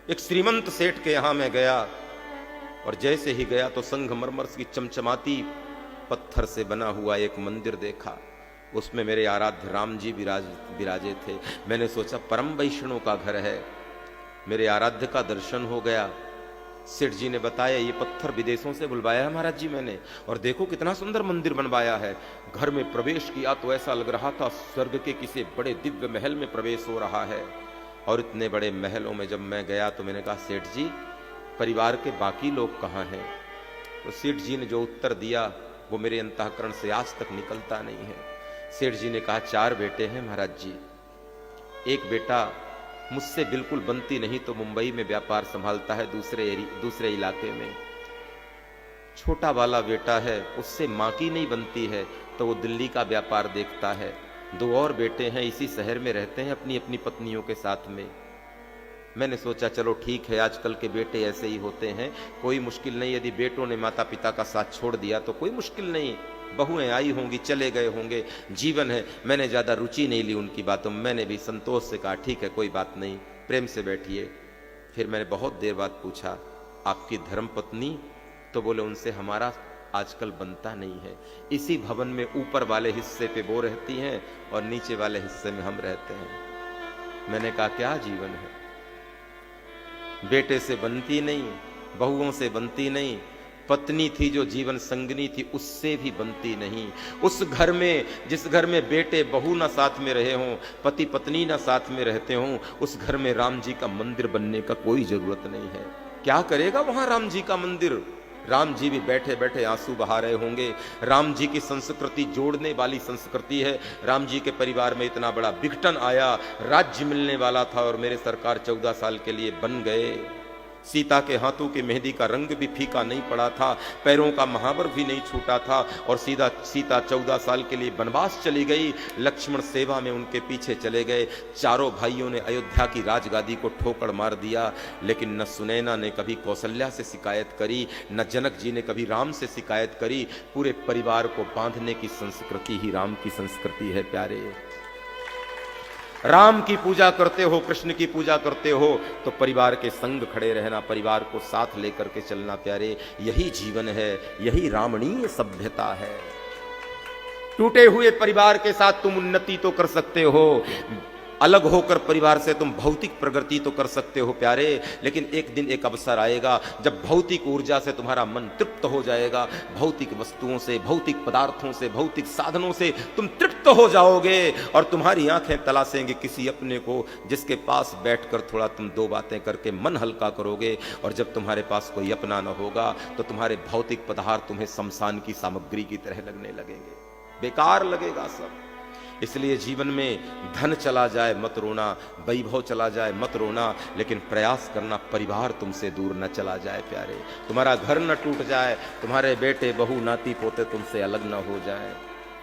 एक श्रीमंत सेठ के यहां मैं गया और जैसे ही गया तो संगमरमर की चमचमाती पत्थर से बना हुआ एक मंदिर देखा। उसमें मेरे आराध्य राम जी विराजे थे। मैंने सोचा परम वैष्णव का घर है, मेरे आराध्य का दर्शन हो गया। सेठ जी ने बताया ये पत्थर विदेशों से बुलवाया है महाराज जी मैंने, और देखो कितना सुंदर मंदिर बनवाया है। घर में प्रवेश किया तो ऐसा लग रहा था स्वर्ग के किसी बड़े दिव्य महल में प्रवेश हो रहा है। और इतने बड़े महलों में जब मैं गया तो मैंने कहा सेठ जी परिवार के बाकी लोग कहाँ हैं? तो सेठ जी ने जो उत्तर दिया वो मेरे अंतःकरण से आज तक निकलता नहीं है। सेठ जी ने कहा 4 बेटे हैं महाराज जी। एक बेटा मुझसे बिल्कुल बनती नहीं तो मुंबई में व्यापार संभालता है दूसरे इलाके में। छोटा वाला बेटा है उससे मां की नहीं बनती है तो वो दिल्ली का व्यापार देखता है। 2 और बेटे हैं इसी शहर में रहते हैं अपनी अपनी पत्नियों के साथ में। मैंने सोचा चलो ठीक है आजकल के बेटे ऐसे ही होते हैं, कोई मुश्किल नहीं। यदि बेटों ने माता पिता का साथ छोड़ दिया तो कोई मुश्किल नहीं, बहुएं आई होंगी चले गए होंगे, जीवन है। मैंने ज्यादा रुचि नहीं ली उनकी बातों में। मैंने भी संतोष से कहा ठीक है कोई बात नहीं, प्रेम से बैठिए। फिर मैंने बहुत देर बाद पूछा आपकी धर्म पत्नी? तो बोले उनसे हमारा आजकल बनता नहीं है। इसी भवन में ऊपर वाले हिस्से पे वो रहती हैं और नीचे वाले हिस्से में हम रहते हैं। मैंने कहा क्या जीवन है, बेटे से बनती नहीं, बहुओं से बनती नहीं, पत्नी थी जो जीवन संगनी थी उससे भी बनती नहीं। उस घर में जिस घर में बेटे बहू ना साथ में रहे हों, पति पत्नी ना साथ में रहते हों, उस घर में राम जी का मंदिर बनने का कोई जरूरत नहीं है। क्या करेगा वहां राम जी का मंदिर? राम जी भी बैठे बैठे आंसू बहा रहे होंगे। राम जी की संस्कृति जोड़ने वाली संस्कृति है। राम जी के परिवार में इतना बड़ा विघटन आया, राज्य मिलने वाला था और मेरे सरकार 14 साल के लिए बन गए। सीता के हाथों की मेहंदी का रंग भी फीका नहीं पड़ा था, पैरों का महावर भी नहीं छूटा था और सीता 14 साल के लिए वनवास चली गई। लक्ष्मण सेवा में उनके पीछे चले गए। चारों भाइयों ने अयोध्या की राजगादी को ठोकर मार दिया, लेकिन न सुनैना ने कभी कौशल्या से शिकायत करी, न जनक जी ने कभी राम से शिकायत करी। पूरे परिवार को बांधने की संस्कृति ही राम की संस्कृति है प्यारे। राम की पूजा करते हो, कृष्ण की पूजा करते हो तो परिवार के संग खड़े रहना, परिवार को साथ लेकर के चलना प्यारे। यही जीवन है, यही रामणीय सभ्यता है। टूटे हुए परिवार के साथ तुम उन्नति तो कर सकते हो, अलग होकर परिवार से तुम भौतिक प्रगति तो कर सकते हो प्यारे, लेकिन एक दिन एक अवसर आएगा जब भौतिक ऊर्जा से तुम्हारा मन तृप्त हो जाएगा। भौतिक वस्तुओं से, भौतिक पदार्थों से, भौतिक साधनों से तुम तृप्त हो जाओगे और तुम्हारी आंखें तलाशेंगे किसी अपने को जिसके पास बैठकर थोड़ा तुम 2 बातें करके मन हल्का करोगे। और जब तुम्हारे पास कोई अपना न होगा तो तुम्हारे भौतिक पदार्थ तुम्हें शमशान की सामग्री की तरह लगने लगेंगे, बेकार लगेगा सब। इसलिए जीवन में धन चला जाए मत रोना, वैभव चला जाए मत रोना, लेकिन प्रयास करना परिवार तुमसे दूर न चला जाए प्यारे। तुम्हारा घर न टूट जाए, तुम्हारे बेटे बहू नाती पोते तुमसे अलग न हो जाए।